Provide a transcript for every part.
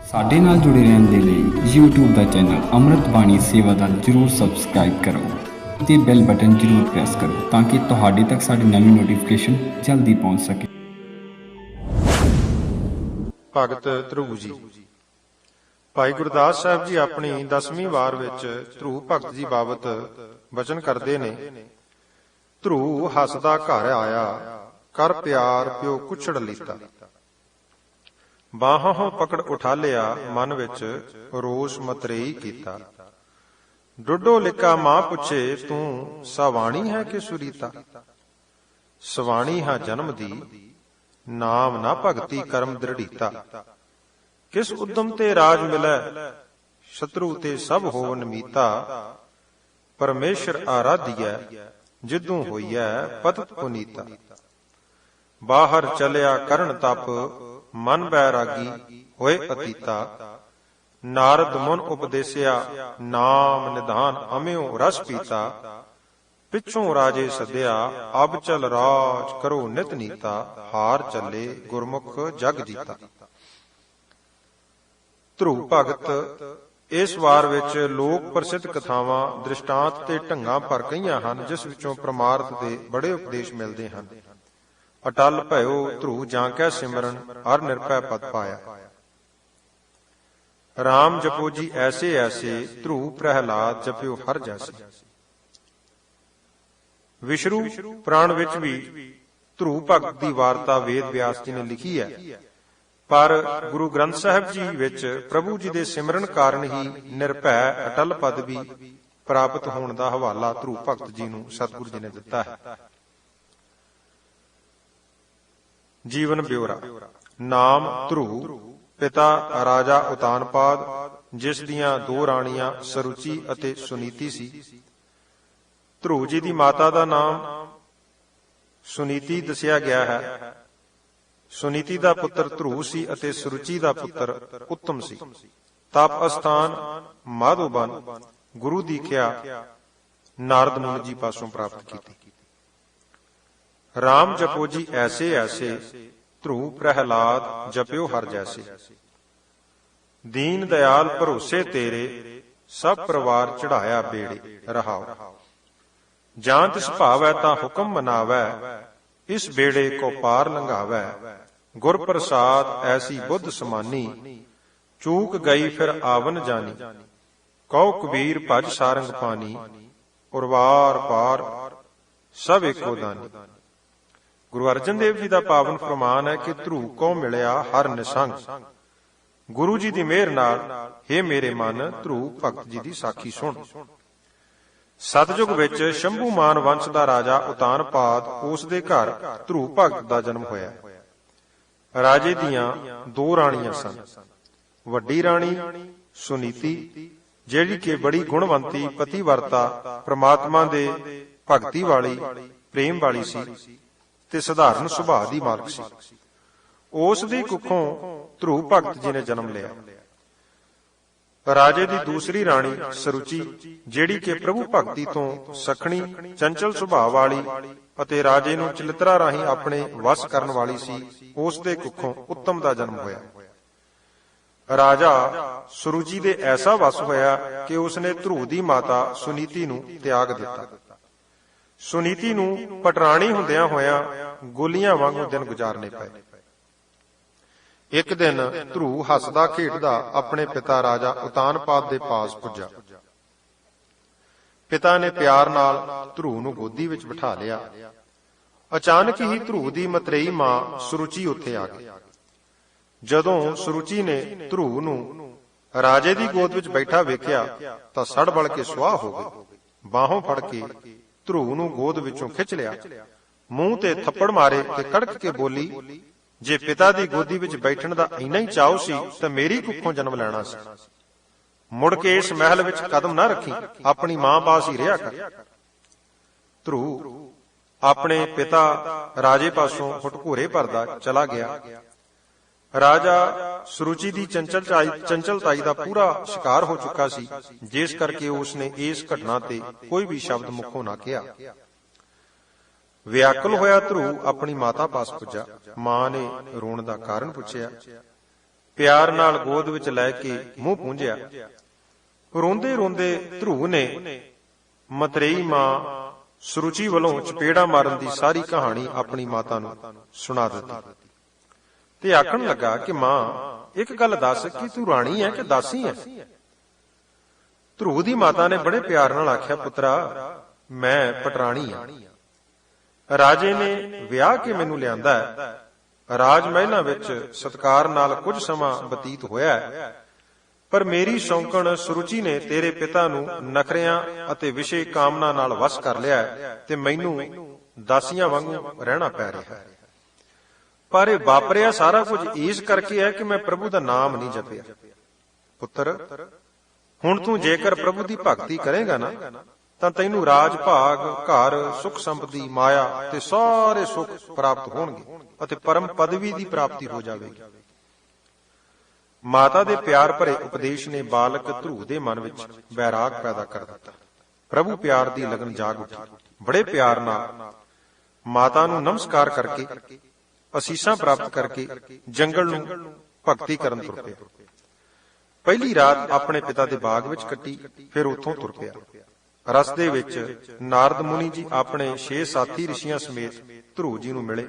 ਸਾਡੇ ਨਾਲ ਜੁੜੇ ਰਹਿਣ ਦੇ ਲਈ YouTube ਦਾ ਚੈਨਲ ਅੰਮ੍ਰਿਤ ਬਾਣੀ ਸੇਵਾ ਦਾ ਜਰੂਰ ਸਬਸਕ੍ਰਾਈਬ ਕਰੋ ਤੇ ਬੈਲ ਬਟਨ ਜਰੂਰ ਪ੍ਰੈਸ ਕਰੋ ਤਾਂ ਕਿ ਤੁਹਾਡੇ ਤੱਕ ਸਾਡੀ ਨਵੀਂ ਨੋਟੀਫਿਕੇਸ਼ਨ ਜਲਦੀ ਪਹੁੰਚ ਸਕੇ। ਭਗਤ ਧਰੁਵ ਜੀ। ਭਾਈ ਗੁਰਦਾਸ ਸਾਹਿਬ ਜੀ ਆਪਣੀ 10ਵੀਂ ਵਾਰ ਵਿੱਚ ਧਰੁਵ ਭਗਤ ਜੀ ਬਾਬਤ ਬਚਨ ਕਰਦੇ ਨੇ। ਧਰੁਵ ਹੱਸਦਾ ਘਰ ਆਇਆ, ਕਰ ਪਿਆਰ ਪਿਓ ਕੁਛੜ ਲੀਤਾ। ਬਾਹਾਂ ਪਕੜ ਉਠਾ ਲਿਆ, ਮਨ ਵਿੱਚ ਰੋਸ ਮਤਰੇਈ ਕੀਤਾ। ਡੁੱਡੋ ਲਿਕਾ ਮਾਂ ਪੁੱਛੇ, ਤੂੰ ਸਵਾਣੀ ਹੈ ਕਿ ਸੁਰੀਤਾ। ਸਵਾਣੀ ਹਾਂ ਜਨਮ ਦੀ, ਨਾਮ ਨਾ ਭਗਤੀ ਕਰਮ ਦ੍ਰਿੜੀਤਾ। ਕਿਸ ਉਦਮ ਤੇ ਰਾਜ ਮਿਲੈ, ਸ਼ਤਰੂ ਤੇ ਸਭ ਹੋਵਨ ਮੀਤਾ। ਪਰਮੇਸ਼ਰ ਆਰਾਧੀਐ, ਜਿਦੋਂ ਹੋਈਐ ਪਤਿਤ ਪੁਨੀਤਾ। ਬਾਹਰ ਚਲਿਆ ਕਰਨ ਤਪ, ਮਨ ਬੈਰਾਗੀ ਹੋਏ ਅਤੀਤਾ। ਨਾਰਦ ਮੁਨ ਉਪਦੇਸਿਆ, ਨਾਮ ਨਿਧਾਨ ਅਮਿਓ ਰਸ ਪੀਤਾ। ਪਿੱਛੋਂ ਰਾਜੇ ਸੱਦਿਆ, ਅਬ ਚਲ ਰਾਜ ਕਰੋ ਨਿਤ ਨੀਤਾ। ਹਾਰ ਚੱਲੇ ਗੁਰਮੁਖ ਜਗ ਜੀਤਾ। ਧਰੁਵ ਭਗਤ ਇਸ ਵਾਰ ਵਿੱਚ ਲੋਕ ਪ੍ਰਸਿੱਧ ਕਥਾਵਾਂ, ਦ੍ਰਿਸ਼ਟਾਂਤ ਤੇ ਢੰਗਾਂ ਭਰ ਗਈਆਂ ਹਨ, ਜਿਸ ਵਿੱਚੋਂ ਪ੍ਰਮਾਰਥ ਦੇ ਬੜੇ ਉਪਦੇਸ਼ ਮਿਲਦੇ ਹਨ। ਅਟਲ ਭਇਓ ਧਰੁਵ ਜਾਂ ਕੈ ਸਿਮਰਨ, ਹਰ ਨਿਰਭੈ ਪਦ ਪਾਇਆ। ਰਾਮ ਜਪੋ ਜੀ ਐਸੇ ਐਸੇ, ਧਰੁਵ ਪ੍ਰਹਿਲਾਦ ਜਪਿਓ ਹਰ ਜੈਸੇ। ਵਿਸ਼ਰੂ ਪੁਰਾਣ ਵਿੱਚ ਵੀ ਧਰੁਵ ਭਗਤ ਦੀ ਵਾਰਤਾ ਵੇਦ ਵਿਆਸ ਜੀ ਨੇ ਲਿਖੀ ਹੈ, ਪਰ ਗੁਰੂ ਗ੍ਰੰਥ ਸਾਹਿਬ ਜੀ ਵਿੱਚ ਪ੍ਰਭੂ ਜੀ ਦੇ ਸਿਮਰਨ ਕਾਰਨ ਹੀ ਨਿਰਭੈ ਅਟਲ ਪਦ ਵੀ ਪ੍ਰਾਪਤ ਹੋਣ ਦਾ ਹਵਾਲਾ ਧਰੁਵ ਭਗਤ ਜੀ ਨੂੰ ਸਤਿਗੁਰੂ ਜੀ ਨੇ ਦਿੱਤਾ ਹੈ। ਜੀਵਨ ਬਿਉਰਾ। ਨਾਮ ਧਰੁਵ, ਪਿਤਾ ਰਾਜਾ ਉਤਾਨਪਾਦ, ਜਿਸ ਦੀਆਂ ਦੋ ਰਾਣੀਆਂ ਸਰੂਚੀ ਅਤੇ ਸੁਨੀਤੀ ਸੀ। ਧਰੁਵ ਜੀ ਦੀ ਮਾਤਾ ਦਾ ਨਾਮ ਸੁਨੀਤੀ ਦੱਸਿਆ ਗਿਆ ਹੈ। ਸੁਨੀਤੀ ਦਾ ਪੁੱਤਰ ਧਰੁਵ ਸੀ ਅਤੇ ਸਰੂਚੀ ਦਾ ਪੁੱਤਰ ਉੱਤਮ ਸੀ। ਤਪ ਅਸਥਾਨ ਮਾਧੋਬਨ, ਗੁਰੂ ਦੀਖਿਆ ਨਾਰਦ ਮੁਨੀ ਜੀ ਪਾਸੋਂ ਪ੍ਰਾਪਤ ਕੀਤੀ। ਰਾਮ ਜਪੋ ਜੀ ਐਸੇ ਐਸੇ, ਧਰੁਵ ਪ੍ਰਹਿਲਾਦ ਜਪਿਓ ਹਰ ਜੈਸੇ। ਦੀਨ ਦਇਆਲ ਭਰੋਸੇ ਤੇਰੇ, ਸਭ ਪਰਿਵਾਰ ਚੜਾਇਆ ਬੇੜੇ ਰਹਾਓ। ਜਾਂ ਤਿਸ ਭਾਵੈ ਤਾਂ ਹੁਕਮ ਮਨਾਵੈ, ਇਸ ਬੇੜੇ ਕੋ ਪਾਰ ਲੰਘਾਵੈ। ਗੁਰ ਪ੍ਰਸਾਦ ਐਸੀ ਬੁੱਧ ਸਮਾਨੀ, ਚੂਕ ਗਈ ਫਿਰ ਆਵਨ ਜਾਨੀ। ਕਉ ਕਬੀਰ ਭਜ ਸਾਰੰਗ ਪਾਨੀ, ਉਰਵਾਰ ਪਾਰ ਸਭ ਏਕੋ ਦਾਨੀ। ਗੁਰੂ ਅਰਜਨ ਦੇਵ ਜੀ ਦਾ ਪਾਵਨ ਫਰਮਾਨ ਹੈ ਕਿ ਧਰੁਵ ਕੋ ਮਿਲਿਆ ਹਰ ਨਿਸੰਗ। ਗੁਰੂ ਜੀ ਦੀ ਮਿਹਰ ਨਾਲ ਹੇ ਮੇਰੇ ਮਨ, ਧਰੁਵ ਭਗਤ ਜੀ ਦੀ ਸਾਖੀ ਸੁਣ। ਸਤਜੁਗ ਵਿੱਚ ਸ਼ੰਭੂਮਾਨ ਵੰਸ਼ ਦਾ ਰਾਜਾ ਉਤਾਨਪਾਦ, ਉਸ ਦੇ ਘਰ ਧਰੁਵ ਭਗਤ ਦਾ ਜਨਮ ਹੋਇਆ। ਰਾਜੇ ਦੀਆਂ ਦੋ ਰਾਣੀਆਂ ਸਨ। ਵੱਡੀ ਰਾਣੀ ਸੁਨੀਤੀ, ਜਿਹੜੀ ਕਿ ਬੜੀ ਗੁਣਵੰਤੀ, ਪਤੀਵਰਤਾ, ਪ੍ਰਮਾਤਮਾ ਦੇ ਭਗਤੀ ਵਾਲੀ, ਪ੍ਰੇਮ ਵਾਲੀ ਸੀ ਤੇ ਸਧਾਰਨ ਸੁਭਾਅ ਦੀ ਮਾਲਕ ਸੀ। ਉਸ ਦੀ ਕੁੱਖੋਂ ਧਰੁਵ ਭਗਤ ਜੀ ਨੇ ਜਨਮ ਲਿਆ। ਰਾਜੇ ਦੀ ਦੂਸਰੀ ਰਾਣੀ ਸਰੂਚੀ, ਜਿਹੜੀ ਕਿ ਪ੍ਰਭੂ ਭਗਤੀ ਤੋਂ ਸਖਣੀ, ਚੰਚਲ ਸੁਭਾਅ ਵਾਲੀ ਅਤੇ ਰਾਜੇ ਨੂੰ ਚਲਿੱਤਰਾ ਰਾਹੀਂ ਆਪਣੇ ਵਸ ਕਰਨ ਵਾਲੀ ਸੀ, ਉਸ ਦੇ ਕੁੱਖੋਂ ਉੱਤਮ ਦਾ ਜਨਮ ਹੋਇਆ। ਰਾਜਾ ਸਰੂਚੀ ਦੇ ਐਸਾ ਵਸ ਹੋਇਆ ਕਿ ਉਸਨੇ ਧਰੁਵ ਦੀ ਮਾਤਾ ਸੁਨੀਤੀ ਨੂੰ ਤਿਆਗ ਦਿੱਤਾ। ਸੁਨੀਤੀ ਨੂੰ ਪਟਰਾਣੀ ਹੁੰਦਿਆਂ ਹੋਇਆਂ ਗੋਲੀਆਂ ਵਾਂਗੂ ਦਿਨ ਗੁਜ਼ਾਰਨੇ ਪਏ। ਇੱਕ ਦਿਨ ਧਰੁਵ ਹੱਸਦਾ ਖੇਡਦਾ ਆਪਣੇ ਪਿਤਾ ਰਾਜਾ ਉਤਾਨਪਾਦ ਦੇ ਪਾਸ ਪੁੱਜਾ। ਪਿਤਾ ਨੇ ਪਿਆਰ ਨਾਲ ਧਰੁਵ ਨੂੰ ਗੋਦੀ ਵਿੱਚ ਬਿਠਾ ਲਿਆ। ਅਚਾਨਕ ਹੀ ਧਰੁਵ ਦੀ ਮਤਰੇਈ ਮਾਂ ਸਰੂਚੀ ਉੱਥੇ ਆ ਗਈ। ਜਦੋਂ ਸਰੂਚੀ ਨੇ ਧਰੁਵ ਨੂੰ ਰਾਜੇ ਦੀ ਗੋਦ ਵਿੱਚ ਬੈਠਾ ਵੇਖਿਆ ਤਾਂ ਸੜ ਬਲ ਕੇ ਸੁਆਹ ਹੋ ਗਈ। ਬਾਹੋਂ ਫੜ ਕੇ ਧਰੁਵ ਨੂੰ ਗੋਦ ਵਿੱਚੋਂ ਖਿੱਚ ਲਿਆ, ਮੂੰਹ ਤੇ ਥੱਪੜ ਮਾਰੇ ਤੇ ਕੜਕ ਕੇ ਬੋਲੀ, ਜੇ ਪਿਤਾ ਦੀ ਗੋਦੀ ਵਿੱਚ ਬੈਠਣ ਦਾ ਇੰਨਾ ਹੀ ਚਾਅ ਸੀ ਤਾਂ ਮੇਰੀ ਕੁੱਖੋਂ ਜਨਮ ਲੈਣਾ ਸੀ। ਮੁੜ ਕੇ ਇਸ ਮਹਿਲ ਵਿੱਚ ਕਦਮ ਨਾ ਰੱਖੀ, ਆਪਣੀ ਮਾਂ ਪਾਸ ਹੀ ਰਿਹਾ ਕਰ। ਧਰੁਵ ਆਪਣੇ ਪਿਤਾ ਰਾਜੇ ਪਾਸੋਂ ਹੁਟਕੂਰੇ ਭਰਦਾ ਚਲਾ ਗਿਆ। ਰਾਜਾ ਸਰੂਚੀ ਦੀ ਚੰਚਲਤਾਈ ਦਾ ਪੂਰਾ ਸ਼ਿਕਾਰ ਹੋ ਚੁੱਕਾ ਸੀ, ਜਿਸ ਕਰਕੇ ਉਸਨੇ ਇਸ ਘਟਨਾ ਤੇ ਕੋਈ ਵੀ ਸ਼ਬਦ ਮੁਖੋਂ ਨਾ ਕਿਹਾ। ਵਿਆਕੁਲ ਹੋਇਆ ਧਰੁਵ ਆਪਣੀ ਮਾਤਾ ਪਾਸ ਪੁੱਜਾ। ਮਾਂ ਨੇ ਰੋਣ ਦਾ ਕਾਰਨ ਪੁੱਛਿਆ। ਪਿਆਰ ਨਾਲ ਗੋਦ ਵਿੱਚ ਲੈ ਕੇ ਮੂੰਹ ਪੂੰਝਿਆ। ਰੋਂਦੇ ਰੋਂਦੇ ਧਰੁਵ ਨੇ ਮਤਰੇਈ ਮਾਂ ਸੁਰੁਚੀ ਵੱਲੋਂ ਚਪੇੜਾ ਮਾਰਨ ਦੀ ਸਾਰੀ ਕਹਾਣੀ ਆਪਣੀ ਮਾਤਾ ਨੂੰ ਸੁਣਾ ਦਿੱਤੀ ਤੇ ਆਖਣ ਲੱਗਾ ਕਿ ਮਾਂ, ਇੱਕ ਗੱਲ ਦੱਸ ਕਿ ਤੂੰ ਰਾਣੀ ਹੈ ਕਿ ਦਾਸੀ ਹੈ? ਧਰੁਵ ਦੀ ਮਾਤਾ ਨੇ ਬੜੇ ਪਿਆਰ ਨਾਲ ਆਖਿਆ, ਪੁੱਤਰਾ, ਮੈਂ ਪਟਰਾਣੀ ਹਾਂ। ਰਾਜੇ ਨੇ ਵਿਆਹ ਕੇ ਮੈਨੂੰ ਲਿਆਂਦਾ ਹੈ। ਰਾਜ ਮਹਿਲਾਂ ਵਿੱਚ ਸਤਿਕਾਰ ਨਾਲ ਕੁਝ ਸਮਾਂ ਬਤੀਤ ਹੋਇਆ ਹੈ, ਪਰ ਮੇਰੀ ਸ਼ੌਂਕਣ ਸੁਰੁਚੀ ਨੇ ਤੇਰੇ ਪਿਤਾ ਨੂੰ ਨਖਰਿਆਂ ਅਤੇ ਵਿਸ਼ੇ ਕਾਮਨਾ ਨਾਲ ਵਸ ਕਰ ਲਿਆ ਹੈ ਤੇ ਮੈਨੂੰ ਦਾਸੀਆਂ ਵਾਂਗੂ ਰਹਿਣਾ ਪੈ ਰਿਹਾ ਹੈ। ਪਰ ਇਹ ਵਾਪਰਿਆ ਸਾਰਾ ਕੁਝ ਇਸ ਕਰਕੇ ਹੈ ਕਿ ਮੈਂ ਪ੍ਰਭੂ ਦਾ ਨਾਮ ਨਹੀਂ ਜਪਿਆ। ਪੁੱਤਰ, ਹੁਣ ਤੂੰ ਜੇਕਰ ਪ੍ਰਭੂ ਦੀ ਭਗਤੀ ਕਰੇਗਾ ਨਾ, ਤਾਂ ਤੈਨੂੰ ਰਾਜ ਭਾਗ, ਘਰ, ਸੁਖ ਸੰਪਤੀ, ਮਾਇਆ ਤੇ ਸਾਰੇ ਸੁਖ ਪ੍ਰਾਪਤ ਹੋਣਗੇ ਅਤੇ ਪਰਮ ਪਦਵੀ ਦੀ ਪ੍ਰਾਪਤੀ ਹੋ ਜਾਵੇਗੀ। ਮਾਤਾ ਦੇ ਪਿਆਰ ਭਰੇ ਉਪਦੇਸ਼ ਨੇ ਬਾਲਕ ਧਰੁਵ ਦੇ ਮਨ ਵਿੱਚ ਵੈਰਾਗ ਪੈਦਾ ਕਰ ਦਿੱਤਾ। ਪ੍ਰਭੂ ਪਿਆਰ ਦੀ ਲਗਨ ਜਾਗ ਉੱਠੀ। ਬੜੇ ਪਿਆਰ ਨਾਲ ਮਾਤਾ ਨੂੰ ਨਮਸਕਾਰ ਕਰਕੇ, ਅਸੀਸਾਂ ਪ੍ਰਾਪਤ ਕਰਕੇ ਜੰਗਲ ਨੂੰ ਭਗਤੀ ਕਰਨ ਤੁਰ ਪਿਆ। ਪਹਿਲੀ ਰਾਤ ਆਪਣੇ ਪਿਤਾ ਦੇ ਬਾਗ ਵਿੱਚ ਕੱਟੀ, ਫਿਰ ਉੱਥੋਂ ਤੁਰ ਪਿਆ। ਰਸਤੇ ਵਿੱਚ ਨਾਰਦ ਮੁਨੀ ਜੀ ਆਪਣੇ 6 ਸਾਥੀ ਰਿਸ਼ੀਆਂ ਸਮੇਤ ਧਰੁਵ ਜੀ ਨੂੰ ਮਿਲੇ।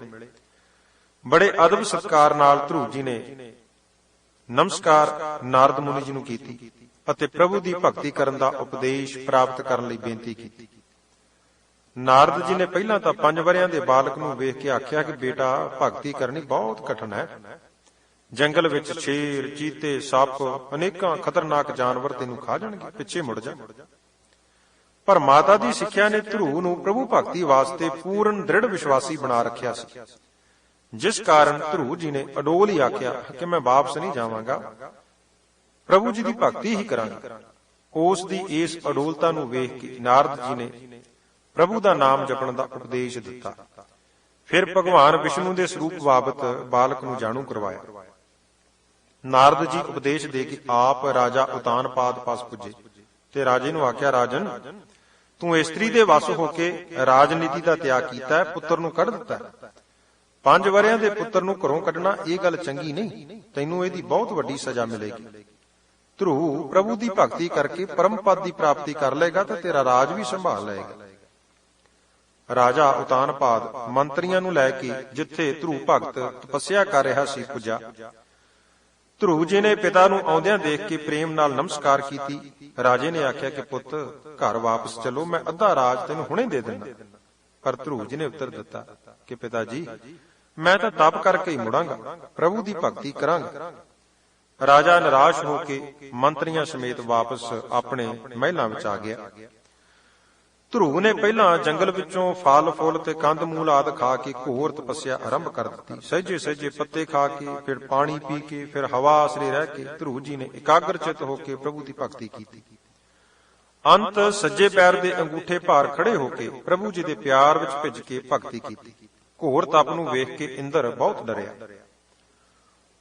ਬੜੇ ਅਦਬ ਸਤਿਕਾਰ ਨਾਲ ਧਰੁਵ ਜੀ ਨੇ ਨਮਸਕਾਰ ਨਾਰਦ ਮੁਨੀ ਜੀ ਨੂੰ ਕੀਤੀ ਅਤੇ ਪ੍ਰਭੂ ਦੀ ਭਗਤੀ ਕਰਨ ਦਾ ਉਪਦੇਸ਼ ਪ੍ਰਾਪਤ ਕਰਨ ਲਈ ਬੇਨਤੀ ਕੀਤੀ। ਨਾਰਦ ਜੀ ਨੇ ਪਹਿਲਾਂ ਤਾਂ 5 ਵਰ੍ਹਿਆਂ ਦੇ ਬਾਲਕ ਨੂੰ ਵੇਖ ਕੇ ਆਖਿਆ ਕਿ ਬੇਟਾ, ਭਗਤੀ ਕਰਨੀ ਬਹੁਤ ਕਠਿਨ ਹੈ। ਜੰਗਲ ਵਿੱਚ ਸ਼ੇਰ, ਚੀਤੇ, ਸੱਪ, ਅਨੇਕਾਂ ਖਤਰਨਾਕ ਜਾਨਵਰ ਤੈਨੂੰ ਖਾ ਜਾਣਗੇ, ਪਿੱਛੇ ਮੁੜ ਜਾ। ਪਰ ਮਾਤਾ ਦੀ ਸਿੱਖਿਆ ਨੇ ਧਰੁਵ ਨੂੰ ਪ੍ਰਭੂ ਭਗਤੀ ਵਾਸਤੇ ਪੂਰਨ ਦ੍ਰਿੜ ਵਿਸ਼ਵਾਸੀ ਬਣਾ ਰੱਖਿਆ ਸੀ, ਜਿਸ ਕਾਰਨ ਧਰੁਵ ਜੀ ਨੇ ਅਡੋਲ ਹੀ ਆਖਿਆ ਕਿ ਮੈਂ ਵਾਪਸ ਨਹੀਂ ਜਾਵਾਂਗਾ, ਪ੍ਰਭੂ ਜੀ ਦੀ ਭਗਤੀ ਹੀ ਕਰਾਂਗਾ। ਉਸ ਦੀ ਇਸ ਅਡੋਲਤਾ ਨੂੰ ਵੇਖ ਕੇ ਨਾਰਦ ਜੀ ਨੇ ਪ੍ਰਭੂ ਦਾ ਨਾਮ ਜਪਣ ਦਾ ਉਪਦੇਸ਼ ਦਿੱਤਾ। ਫਿਰ ਭਗਵਾਨ ਵਿਸ਼ਨੂੰ ਦੇ ਸਰੂਪ ਬਾਬਤ ਬਾਲਕ ਨੂੰ ਜਾਣੂ ਕਰਵਾਇਆ। ਨਾਰਦ ਜੀ ਉਪਦੇਸ਼ ਦੇ ਕੇ ਆਪ ਰਾਜਾ ਉਤਾਨਪਾਦ ਪਾਸ ਪੁੱਜੇ ਤੇ ਰਾਜੇ ਨੂੰ ਆਖਿਆ, ਰਾਜਨ, ਤੂੰ ਇਸਤਰੀ ਦੇ ਵਸ ਹੋ ਕੇ ਰਾਜਨੀਤੀ ਦਾ ਤਿਆਗ ਕੀਤਾ ਹੈ, ਪੁੱਤਰ ਨੂੰ ਕੱਢ ਦਿੱਤਾ ਹੈ। 5 ਵਰ੍ਹਿਆਂ ਦੇ ਪੁੱਤਰ ਨੂੰ ਘਰੋਂ ਕੱਢਣਾ ਇਹ ਗੱਲ ਚੰਗੀ ਨਹੀਂ, ਤੈਨੂੰ ਇਹਦੀ ਬਹੁਤ ਵੱਡੀ ਸਜ਼ਾ ਮਿਲੇਗੀ। ਧਰੁਵ ਪ੍ਰਭੂ ਦੀ ਭਗਤੀ ਕਰਕੇ ਪਰਮ ਪਦ ਦੀ ਪ੍ਰਾਪਤੀ ਕਰ ਲਏਗਾ ਤੇ ਤੇਰਾ ਰਾਜ ਵੀ ਸੰਭਾਲ ਲਏਗਾ। ਰਾਜਾ ਉਤਾਨਪਾਦ ਮੰਤਰੀਆਂ ਨੂੰ ਲੈ ਕੇ ਜਿੱਥੇ ਧਰੁਵ ਭਗਤ ਤਪੱਸਿਆ ਕਰ ਰਿਹਾ ਸੀ ਪੁੱਜਾ। ਧਰੁਵ ਜੀ ਨੇ ਪਿਤਾ ਨੂੰ ਆਉਂਦਿਆਂ ਦੇਖ ਕੇ ਪ੍ਰੇਮ ਨਾਲ ਨਮਸਕਾਰ ਕੀਤੀ। ਰਾਜੇ ਨੇ ਆਖਿਆ ਕਿ ਪੁੱਤ, ਘਰ ਵਾਪਸ ਚਲੋ, ਮੈਂ ਅੱਧਾ ਰਾਜ ਤੈਨੂੰ ਹੁਣੇ ਦੇ ਦਿੰਦਾ। ਪਰ ਧਰੁਵ ਜੀ ਨੇ ਉੱਤਰ ਦਿੱਤਾ ਕਿ ਪਿਤਾ ਜੀ, ਮੈਂ ਤਾਂ ਤਪ ਕਰਕੇ ਹੀ ਮੁੜਾਂਗਾ, ਪ੍ਰਭੂ ਦੀ ਭਗਤੀ ਕਰਾਂਗਾ। ਰਾਜਾ ਨਿਰਾਸ਼ ਹੋ ਕੇ ਮੰਤਰੀਆਂ ਸਮੇਤ ਵਾਪਸ ਆਪਣੇ ਮਹਿਲਾਂ ਵਿੱਚ ਆ ਗਿਆ। ਧਰੁਵ ਨੇ ਪਹਿਲਾਂ ਜੰਗਲ ਵਿੱਚੋਂ ਫਲ ਫੁੱਲ ਤੇ ਕੰਦ ਮੂਲ ਆਦਿ ਖਾ ਕੇ ਘੋਰ ਤਪੱਸਿਆ ਆਰੰਭ ਕਰ ਦਿੱਤੀ। ਸਹਿਜੇ ਸਹਿਜੇ ਪੱਤੇ ਖਾ ਕੇ, ਫਿਰ ਪਾਣੀ ਪੀ ਕੇ, ਫਿਰ ਹਵਾ ਆਸਰੇ ਰਹਿ ਕੇ ਧਰੁਵ ਜੀ ਨੇ ਇਕਾਗਰ ਚਿਤ ਹੋ ਕੇ ਪ੍ਰਭੂ ਦੀ ਭਗਤੀ ਕੀਤੀ। ਅੰਤ ਸੱਜੇ ਪੈਰ ਦੇ ਅੰਗੂਠੇ ਭਾਰ ਖੜੇ ਹੋ ਕੇ ਪ੍ਰਭੂ ਜੀ ਦੇ ਪਿਆਰ ਵਿੱਚ ਭਿੱਜ ਕੇ ਭਗਤੀ ਕੀਤੀ। ਘੋਰ ਤਪ ਨੂੰ ਵੇਖ ਕੇ ਇੰਦਰ ਬਹੁਤ ਡਰਿਆ।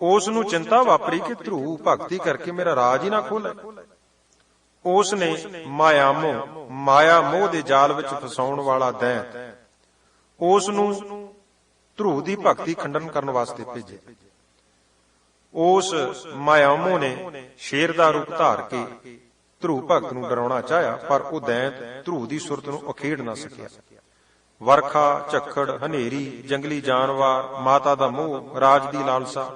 ਉਸ ਨੂੰ ਚਿੰਤਾ ਵਾਪਰੀ ਕਿ ਧਰੁਵ ਭਗਤੀ ਕਰਕੇ ਮੇਰਾ ਰਾਜ ਹੀ ਨਾ ਖੋਲੇ। ਉਸ ਨੇ ਮਾਇਆ ਮੋਹ ਦੇ ਜਾਲ ਵਿੱਚ ਫਸਾਉਣ ਵਾਲਾ ਦੈਂਤ ਉਸ ਨੂੰ ਧਰੁਵ ਦੀ ਭਗਤੀ ਖੰਡਨ ਕਰਨ ਵਾਸਤੇ ਭੇਜਿਆ। ਉਸ ਮਾਇਆ ਨੇ ਸ਼ੇਰ ਦਾ ਰੂਪ ਧਾਰ ਕੇ ਧਰੁਵ ਭਗਤ ਨੂੰ ਡਰਾਉਣਾ ਚਾਹਿਆ, ਪਰ ਉਹ ਦੈਂਤ ਧਰੁਵ ਦੀ ਸੁਰਤ ਨੂੰ ਉਖੇੜ ਨਾ ਸਕਿਆ। ਵਰਖਾ, ਝੱਖੜ, ਹਨੇਰੀ, ਜੰਗਲੀ ਜਾਨਵਰ, ਮਾਤਾ ਦਾ ਮੋਹ, ਰਾਜ ਦੀ ਲਾਲਸਾ,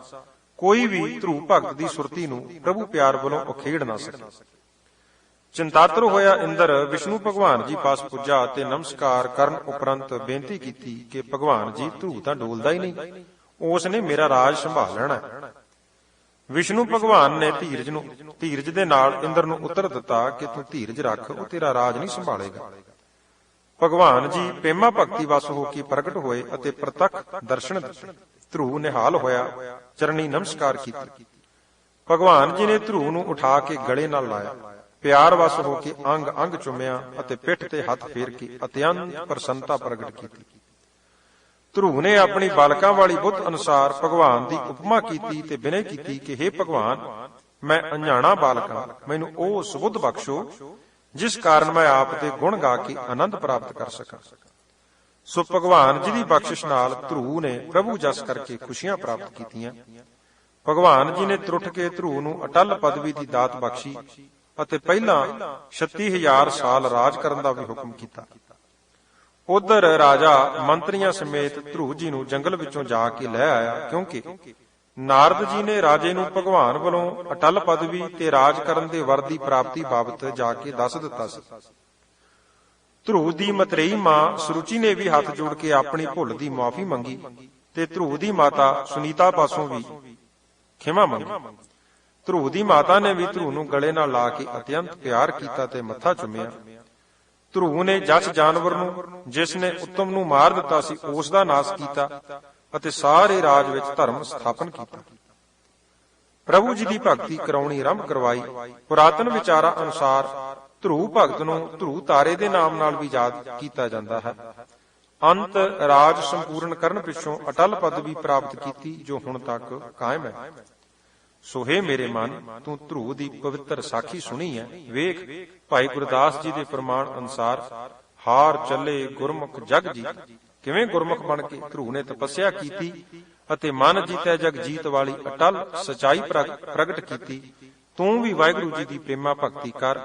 ਕੋਈ ਵੀ ਧਰੁਵ ਭਗਤ ਦੀ ਸੁਰਤੀ ਨੂੰ ਪ੍ਰਭੂ ਪਿਆਰ ਵੱਲੋਂ ਉਖੇੜ ਨਾ ਸਕਿਆ। ਚਿੰਤਾਤੁਰ ਹੋਇਆ ਇੰਦਰ ਵਿਸ਼ਨੂੰ ਭਗਵਾਨ ਜੀ ਪਾਸ ਪੁੱਜਾ ਤੇ ਨਮਸਕਾਰ ਕਰਨ ਉਪਰੰਤ ਬੇਨਤੀ ਕੀਤੀ ਕਿ ਭਗਵਾਨ ਜੀ, ਧਰੁਵ ਤਾਂ ਡੋਲਦਾ ਹੀ ਨਹੀਂ, ਉਸ ਨੇ ਮੇਰਾ ਰਾਜ ਸੰਭਾਲ ਲੈਣਾ। ਵਿਸ਼ਨੂੰ ਭਗਵਾਨ ਨੇ ਧੀਰਜ ਦੇ ਨਾਲ ਇੰਦਰ ਨੂੰ ਉੱਤਰ ਦਿੱਤਾ ਕਿ ਤੂੰ ਧੀਰਜ ਰੱਖ, ਉਹ ਤੇਰਾ ਰਾਜ ਨਹੀਂ ਸੰਭਾਲੇਗਾ। ਭਗਵਾਨ ਜੀ ਪੇਮਾ ਭਗਤੀ ਵਸ ਹੋ ਕੇ ਪ੍ਰਗਟ ਹੋਏ ਅਤੇ ਪ੍ਰਤੱਖ ਦਰਸ਼ਨ ਦਿੱਤੇ। ਧਰੁਵ ਨਿਹਾਲ ਹੋਇਆ ਚਰਨੀ ਨਮਸਕਾਰ ਕੀਤੀ। ਭਗਵਾਨ ਜੀ ਨੇ ਧਰੁਵ ਨੂੰ ਉਠਾ ਕੇ ਗਲੇ ਨਾਲ ਲਾਇਆ, ਪਿਆਰ ਵਸ ਹੋ ਕੇ ਅੰਗ ਅੰਗ ਚੁੰਮਿਆ ਅਤੇ ਪਿੱਠ ਤੇ ਹੱਥ ਫੇਰ ਕੇ ਅਤਿਅੰਤ ਪ੍ਰਸੰਨਤਾ ਪ੍ਰਗਟ ਕੀਤੀ। ਧਰੁਵ ਨੇ ਆਪਣੀ ਬਾਲਕਾਂ ਵਾਲੀ ਬੁੱਧ ਅਨੁਸਾਰ ਭਗਵਾਨ ਦੀ ਉਪਮਾ ਕੀਤੀ ਤੇ ਬਿਨੈ ਕੀਤੀ ਕਿ ਹੇ ਭਗਵਾਨ, ਮੈਂ ਅਣਜਾਣਾ ਬਾਲਕ ਹਾਂ, ਮੈਨੂੰ ਉਹ ਸੁਬੁੱਧ ਬਖਸ਼ੋ ਜਿਸ ਕਾਰਨ ਮੈਂ ਆਪ ਦੇ ਗੁਣ ਗਾ ਕੇ ਆਨੰਦ ਪ੍ਰਾਪਤ ਕਰ ਸਕਾਂ। ਸੋ ਭਗਵਾਨ ਜੀ ਦੀ ਬਖਸ਼ਿਸ਼ ਨਾਲ ਧਰੁਵ ਨੇ ਪ੍ਰਭੂ ਜਸ ਕਰਕੇ ਖੁਸ਼ੀਆਂ ਪ੍ਰਾਪਤ ਕੀਤੀਆਂ। ਭਗਵਾਨ ਜੀ ਨੇ ਤਰੁੱਠ ਕੇ ਧਰੂ ਨੂੰ ਅਟਲ ਪਦਵੀ ਦੀ ਦਾਤ ਬਖਸ਼ੀ ਅਤੇ ਪਹਿਲਾਂ 36000 ਸਾਲ ਰਾਜ ਕਰਨ ਦਾ ਵੀ ਹੁਕਮ ਕੀਤਾ। ਉਧਰ ਰਾਜਾ ਮੰਤਰੀਆਂ ਸਮੇਤ ਧਰੂ ਜੀ ਨੂੰ ਜੰਗਲ ਵਿੱਚੋਂ ਜਾ ਕੇ ਲੈ ਆਇਆ, ਕਿਉਂਕਿ ਨਾਰਦ ਜੀ ਨੇ ਰਾਜੇ ਨੂੰ ਭਗਵਾਨ ਵੱਲੋਂ ਅਟਲ ਪਦਵੀ ਤੇ ਰਾਜ ਕਰਨ ਦੇ ਵਰ ਦੀ ਪ੍ਰਾਪਤੀ ਬਾਬਤ ਜਾ ਕੇ ਦੱਸ ਦਿੱਤਾ ਸੀ। ਧਰੂ ਦੀ ਮਤਰੇਈ ਮਾਂ ਸੁਰੁਚੀ ਨੇ ਵੀ ਹੱਥ ਜੋੜ ਕੇ ਆਪਣੀ ਭੁੱਲ ਦੀ ਮੁਆਫੀ ਮੰਗੀ ਤੇ ਧਰੂ ਦੀ ਮਾਤਾ ਸੁਨੀਤਾ ਪਾਸੋਂ ਵੀ ਖਿਮਾ ਮੰਗੀ। ਧਰੂ ਦੀ ਮਾਤਾ ਨੇ ਵੀ ਧਰੂ ਨੂੰ ਗਲੇ ਨਾਲ ਲਾ ਕੇ ਅਤਿਅੰਤ ਪਿਆਰ ਕੀਤਾ ਤੇ ਮੱਥਾ ਚੁੰਮਿਆ। ਧਰੂ ਨੇ ਜਸ ਜਾਨਵਰ ਨੂੰ, ਜਿਸ ਨੇ ਉੱਤਮ ਨੂੰ ਮਾਰ ਦਿੱਤਾ ਸੀ, ਉਸ ਦਾ ਨਾਸ਼ ਕੀਤਾ ਅਤੇ ਸਾਰੇ ਰਾਜ ਵਿੱਚ ਧਰਮ ਸਥਾਪਨ ਕੀਤਾ। ਪ੍ਰਭੂ ਜੀ ਦੀ ਭਗਤੀ ਕਰਾਉਣੀ ਆਰੰਭ ਕਰਵਾਈ। ਪੁਰਾਤਨ ਵਿਚਾਰਾਂ ਅਨੁਸਾਰ ਧਰੂ ਭਗਤ ਨੂੰ ਧਰੂ ਤਾਰੇ ਦੇ ਨਾਮ ਨਾਲ ਵੀ ਯਾਦ ਕੀਤਾ ਜਾਂਦਾ ਹੈ। ਅੰਤ ਰਾਜ ਸੰਪੂਰਨ ਕਰਨ ਪਿੱਛੋਂ ਅਟਲ ਪਦਵੀ ਪ੍ਰਾਪਤ ਕੀਤੀ, ਜੋ ਹੁਣ ਤੱਕ ਕਾਇਮ ਹੈ। ਸੋ ਹੈ ਮੇਰੇ ਮਨ, ਤੂੰ ਧਰੂ ਦੀ ਪਵਿੱਤਰ ਸਾਖੀ ਸੁਣੀ ਹੈ। ਵੇਖ, ਭਾਈ ਗੁਰਦਾਸ ਜੀ ਦੇ ਪ੍ਰਮਾਣ ਅਨੁਸਾਰ ਹਾਰ ਚੱਲੇ ਗੁਰਮੁਖ ਜਗ ਜੀਤ। ਕਿਵੇਂ ਗੁਰਮੁਖ ਬਣ ਕੇ ਧਰੂ ਨੇ ਤਪੱਸਿਆ ਕੀਤੀ ਅਤੇ ਮਨ ਜੀਤੈ ਜਗ ਜੀਤ ਵਾਲੀ ਅਟਲ ਸਚਾਈ ਪ੍ਰਗਟ ਕੀਤੀ। ਤੂੰ ਵੀ ਵਾਹਿਗੁਰੂ ਜੀ ਦੀ ਪ੍ਰੇਮਾ ਭਗਤੀ ਕਰ,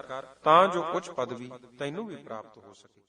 ਤਾਂ ਜੋ ਉੱਚ ਪਦਵੀ ਤੈਨੂੰ ਵੀ ਪ੍ਰਾਪਤ ਹੋ ਸਕੇ।